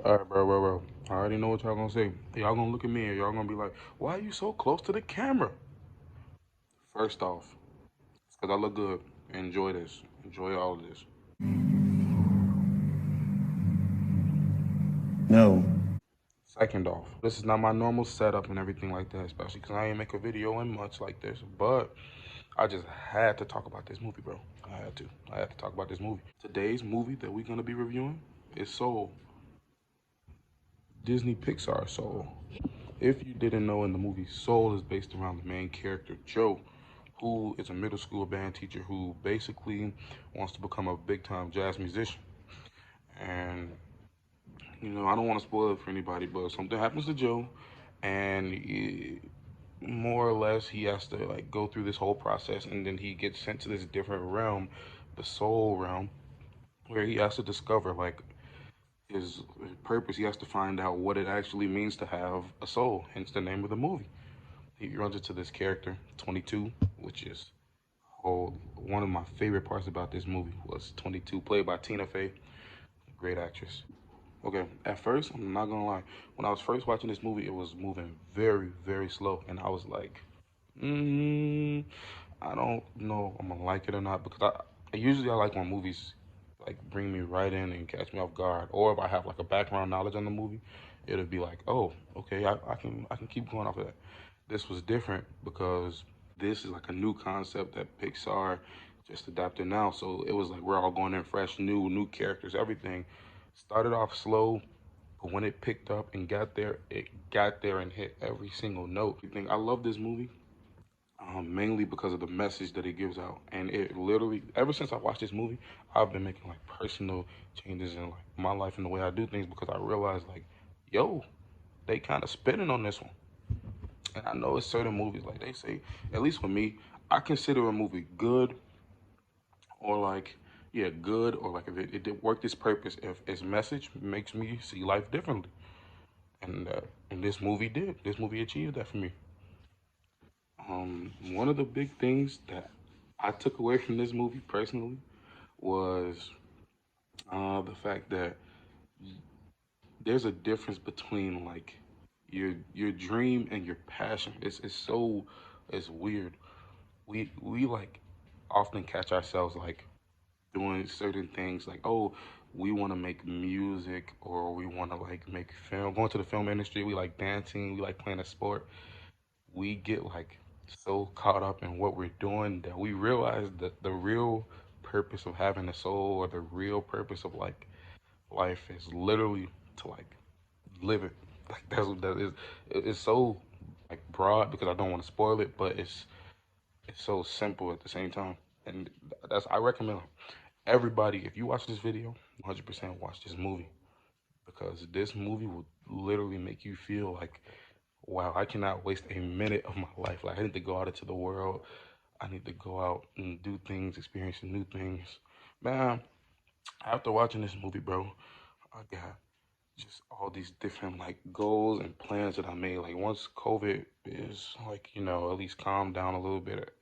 All right, bro. I already know what y'all gonna say. Y'all gonna look at me and y'all gonna be like, why are you so close to the camera? First off, it's because I look good. Enjoy this. Enjoy all of this. No. Second off, this is not my normal setup and everything like that, especially because I ain't make a video in much like this. But I just had to talk about this movie, bro. I had to. I had to talk about this movie. Today's movie that we're gonna be reviewing is Soul, Disney Pixar Soul. If you didn't know, in the movie, Soul is based around the main character, Joe, who is a middle school band teacher who basically wants to become a big time jazz musician. And, I don't want to spoil it for anybody, but something happens to Joe, and more or less, he has to like go through this whole process, and then he gets sent to this different realm, the soul realm, where he has to discover like his purpose. He has to find out what it actually means to have a soul, hence the name of the movie. He runs into this character, 22, which is one of my favorite parts about this movie was 22, played by Tina Fey, great actress. Okay, at first, I'm not gonna lie, when I was first watching this movie, it was moving very, very slow, and I was like, I don't know if I'm gonna like it or not because I like when movies like bring me right in and catch me off guard, or if I have like a background knowledge on the movie, it'll be like, oh, okay, I can keep going off of that. This was different because this is like a new concept that Pixar just adapted now, so it was like we're all going in fresh, new characters, everything. Started off slow, but when it picked up and got there, it got there and hit every single note. I love this movie mainly because of the message that it gives out. And it literally, ever since I watched this movie, I've been making like personal changes in like my life and the way I do things because I realized like, yo, they kind of spinning on this one. And I know it's certain movies like they say, at least for me, I consider a movie good or like, yeah, good or like if it did work its purpose, if its message makes me see life differently. And this movie did. This movie achieved that for me. One of the big things that I took away from this movie personally was the fact that there's a difference between like your dream and your passion. It's weird. We like often catch ourselves like doing certain things like, oh, we want to make music or we want to like make film, going to the film industry. We like dancing, we like playing a sport. We get like so caught up in what we're doing that we realize that the real purpose of having a soul or the real purpose of like life is literally to like live it. Like that's what that is. It's so like broad because I don't want to spoil it, but it's so simple at the same time. And that's I recommend everybody, if you watch this video, 100% watch this movie because this movie will literally make you feel like, wow, I cannot waste a minute of my life. Like I need to go out into the world. I need to go out and do things, experience new things. Man, after watching this movie, bro, I got just all these different like goals and plans that I made. Like once COVID is like, at least calmed down a little bit,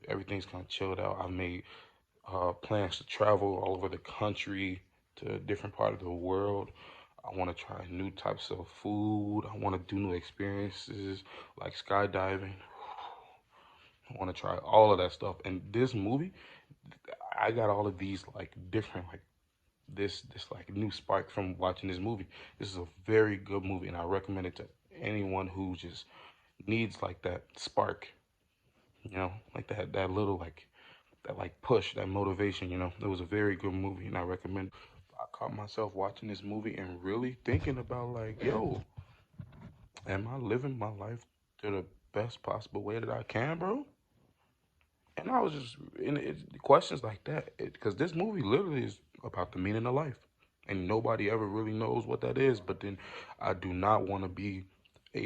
everything's kind of chilled out. I made plans to travel all over the country to a different part of the world. I want to try new types of food. I want to do new experiences like skydiving. I want to try all of that stuff. And this movie, I got all of these like different like this like new spark from watching this movie. This is a very good movie, and I recommend it to anyone who just needs like that spark. Like that little like that like push, that motivation. It was a very good movie, and I recommend. I caught myself watching this movie and really thinking about like, yo, am I living my life to the best possible way that I can, bro? And I was just in questions like that because this movie literally is about the meaning of life, and nobody ever really knows what that is. But then I do not want to be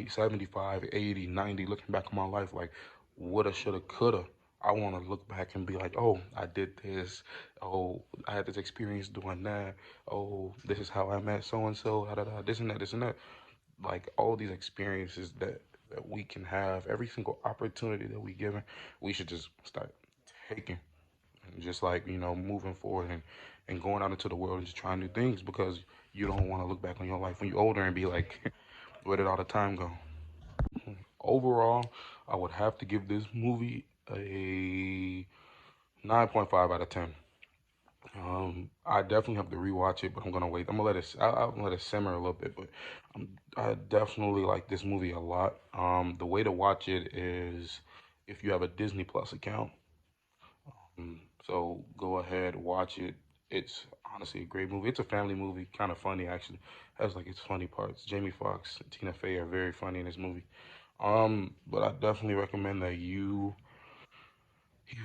75, 80, 90, looking back on my life like woulda, shoulda, coulda. I want to look back and be like, oh, I did this. Oh, I had this experience doing that. Oh, this is how I met so and so. This and that, this and that. Like all these experiences that we can have, every single opportunity that we given, we should just start taking and just like moving forward and going out into the world and just trying new things because you don't want to look back on your life when you're older and be like, where did all the time go? Overall, I would have to give this movie a 9.5 out of 10. I definitely have to rewatch it, but I'm gonna wait. I'm gonna let it. I'll let it simmer a little bit, but I definitely like this movie a lot. The way to watch it is if you have a Disney Plus account. So go ahead, watch it. It's honestly a great movie. It's a family movie, kind of funny actually. Has like its funny parts. Jamie Foxx and Tina Fey are very funny in this movie. But I definitely recommend that you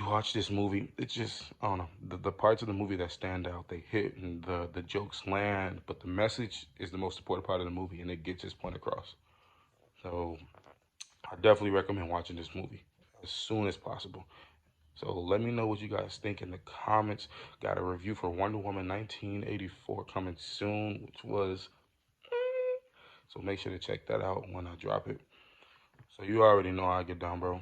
watch this movie. It's just I don't know the parts of the movie that stand out. They hit and the jokes land, but the message is the most important part of the movie, and it gets its point across. So I definitely recommend watching this movie as soon as possible. So let me know what you guys think in the comments. Got a review for Wonder Woman 1984 coming soon, which was so make sure to check that out when I drop it. So you already know how I get down, bro.